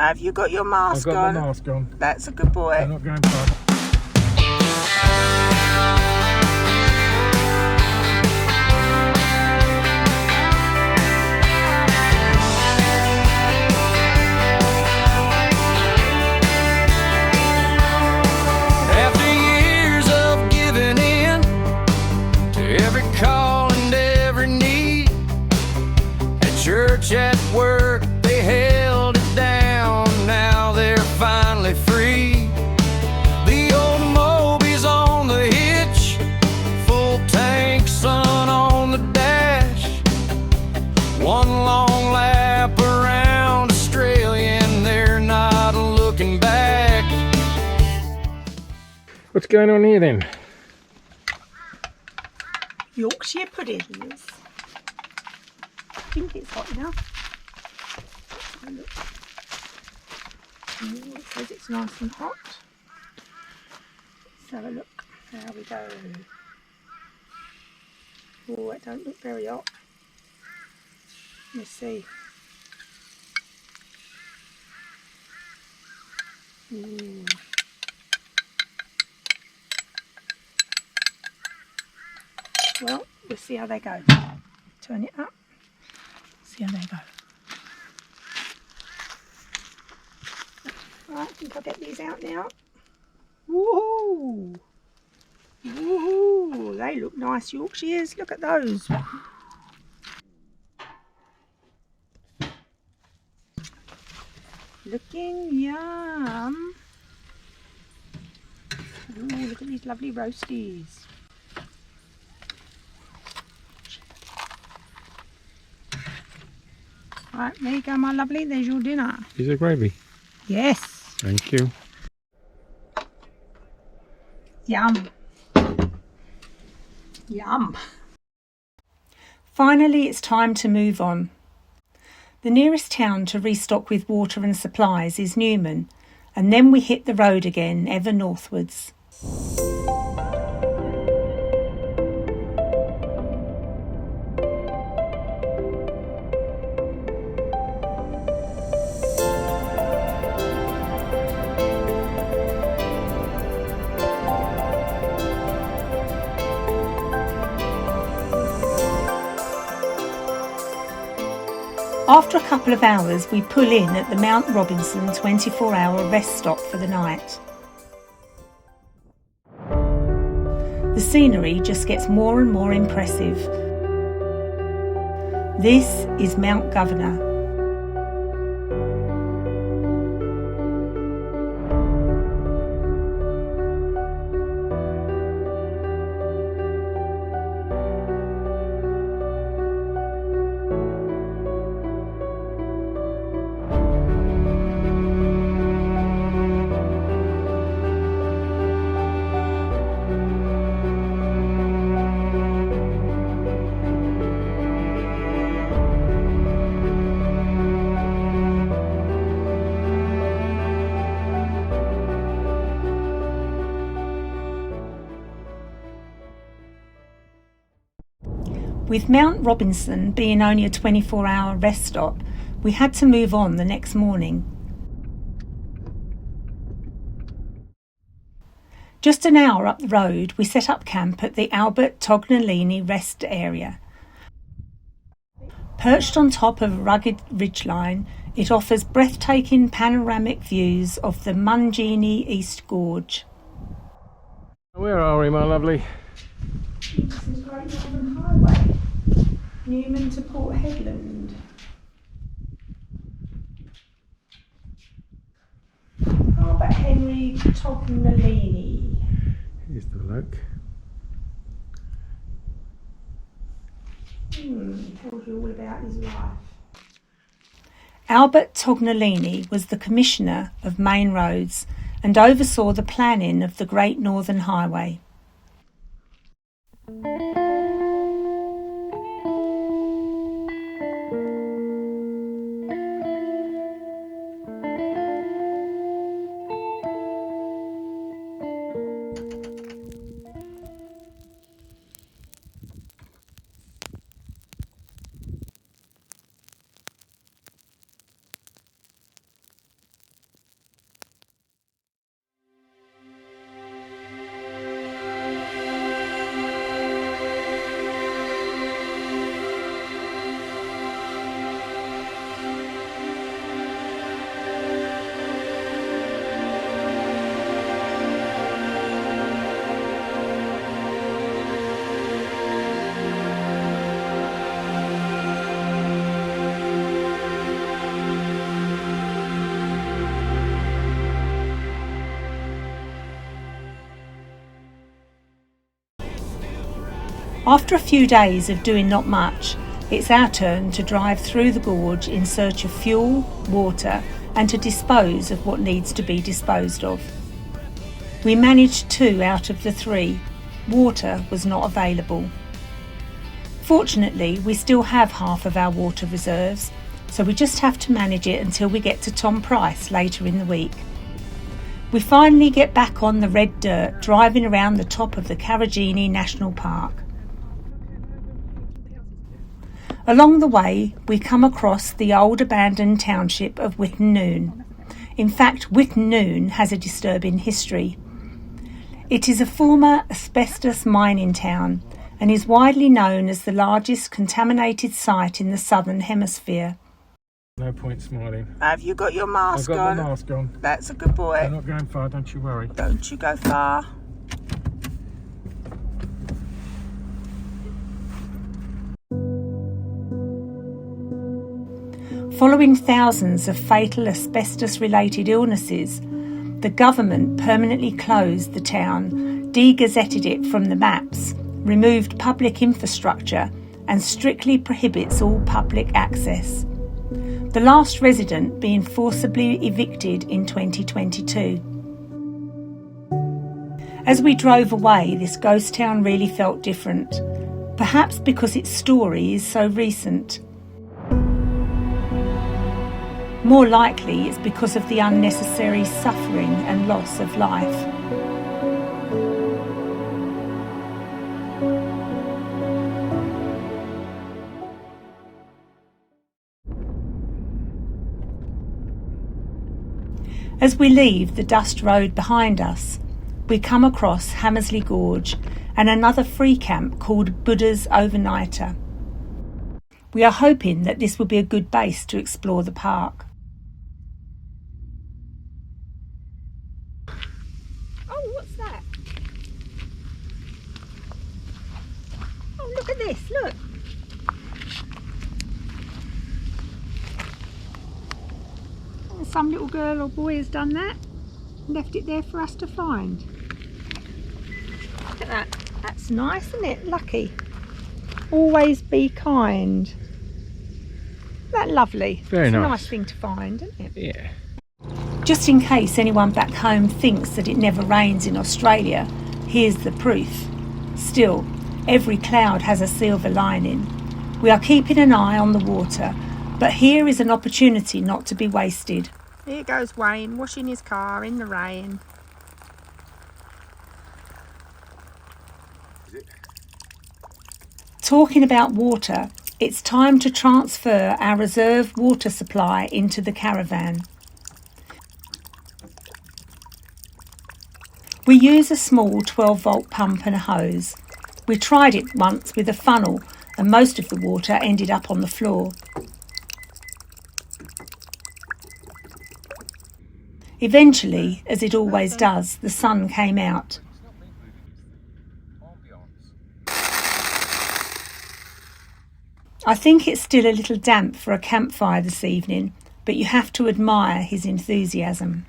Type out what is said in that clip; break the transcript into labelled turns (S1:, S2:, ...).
S1: Have you got your mask on?
S2: I've got my mask on.
S1: That's a good boy.
S2: I'm not going far.
S3: At work they held it down, now they're finally free. The old Moby's on the hitch, full tank, sun on the dash. One long lap around Australia and they're not looking back.
S2: What's going on here then?
S1: Yorkshire puddings. I think it's hot enough. Let's have a look. Ooh, it says it's nice and hot. Let's have a look. There we go. Oh, it don't look very hot. Let's see. Ooh. Well, we'll see how they go. Turn it up. See how they go. Right, I think I'll get these out now. Woohoo! Woohoo! They look nice Yorkshires. Look at those. Looking yum. Ooh, look at these lovely roasties. Right, there you go, my lovely. There's your dinner.
S2: Is it gravy?
S1: Yes.
S2: Thank you.
S1: Yum. Yum. Finally, it's time to move on. The nearest town to restock with water and supplies is Newman, and then we hit the road again, ever northwards. After a couple of hours, we pull in at the Mount Robinson 24-hour rest stop for the night. The scenery just gets more and more impressive. This is Mount Governor. With Mount Robinson being only a 24-hour rest stop, we had to move on the next morning. Just an hour up the road, we set up camp at the Albert Tognolini Rest Area. Perched on top of a rugged ridgeline, it offers breathtaking panoramic views of the Munjina Gorge.
S2: Where are we, my lovely?
S1: This is Great Northern Highway, Newman to Port Hedland. Albert Tognolini.
S2: Here's the look.
S1: Tells you all about his life. Albert Tognolini was the Commissioner of Main Roads and oversaw the planning of the Great Northern Highway. After a few days of doing not much, it's our turn to drive through the gorge in search of fuel, water, and to dispose of what needs to be disposed of. We managed 2 out of the 3. Water was not available. Fortunately, we still have half of our water reserves, so we just have to manage it until we get to Tom Price later in the week. We finally get back on the red dirt, driving around the top of the Karijini National Park. Along the way, we come across the old abandoned township of Wittenoom. In fact, Wittenoom has a disturbing history. It is a former asbestos mining town and is widely known as the largest contaminated site in the southern hemisphere.
S2: No point smiling.
S1: Have you got your mask on?
S2: I've got my mask on.
S1: That's a good boy.
S2: I'm not going far, don't you worry.
S1: Don't you go far. Following thousands of fatal asbestos-related illnesses, the government permanently closed the town, de-gazetted it from the maps, removed public infrastructure, and strictly prohibits all public access. The last resident being forcibly evicted in 2022. As we drove away, this ghost town really felt different, perhaps because its story is so recent. More likely it's because of the unnecessary suffering and loss of life. As we leave the dust road behind us, we come across Hammersley Gorge and another free camp called Buddha's Overnighter. We are hoping that this will be a good base to explore the park. Oh, what's that? Oh, look at this, look. Some little girl or boy has done that, left it there for us to find. Look at that. That's nice, isn't it? Lucky. Always be kind. Isn't that lovely?
S2: Very
S1: it's
S2: nice.
S1: A nice thing to find, isn't it?
S2: Yeah.
S1: Just in case anyone back home thinks that it never rains in Australia, here's the proof. Still, every cloud has a silver lining. We are keeping an eye on the water, but here is an opportunity not to be wasted. Here goes Wayne, washing his car in the rain. Talking about water, it's time to transfer our reserve water supply into the Caravan. We use a small 12-volt pump and a hose. We tried it once with a funnel and most of the water ended up on the floor. Eventually, as it always does, the sun came out. I think it's still a little damp for a campfire this evening, but you have to admire his enthusiasm.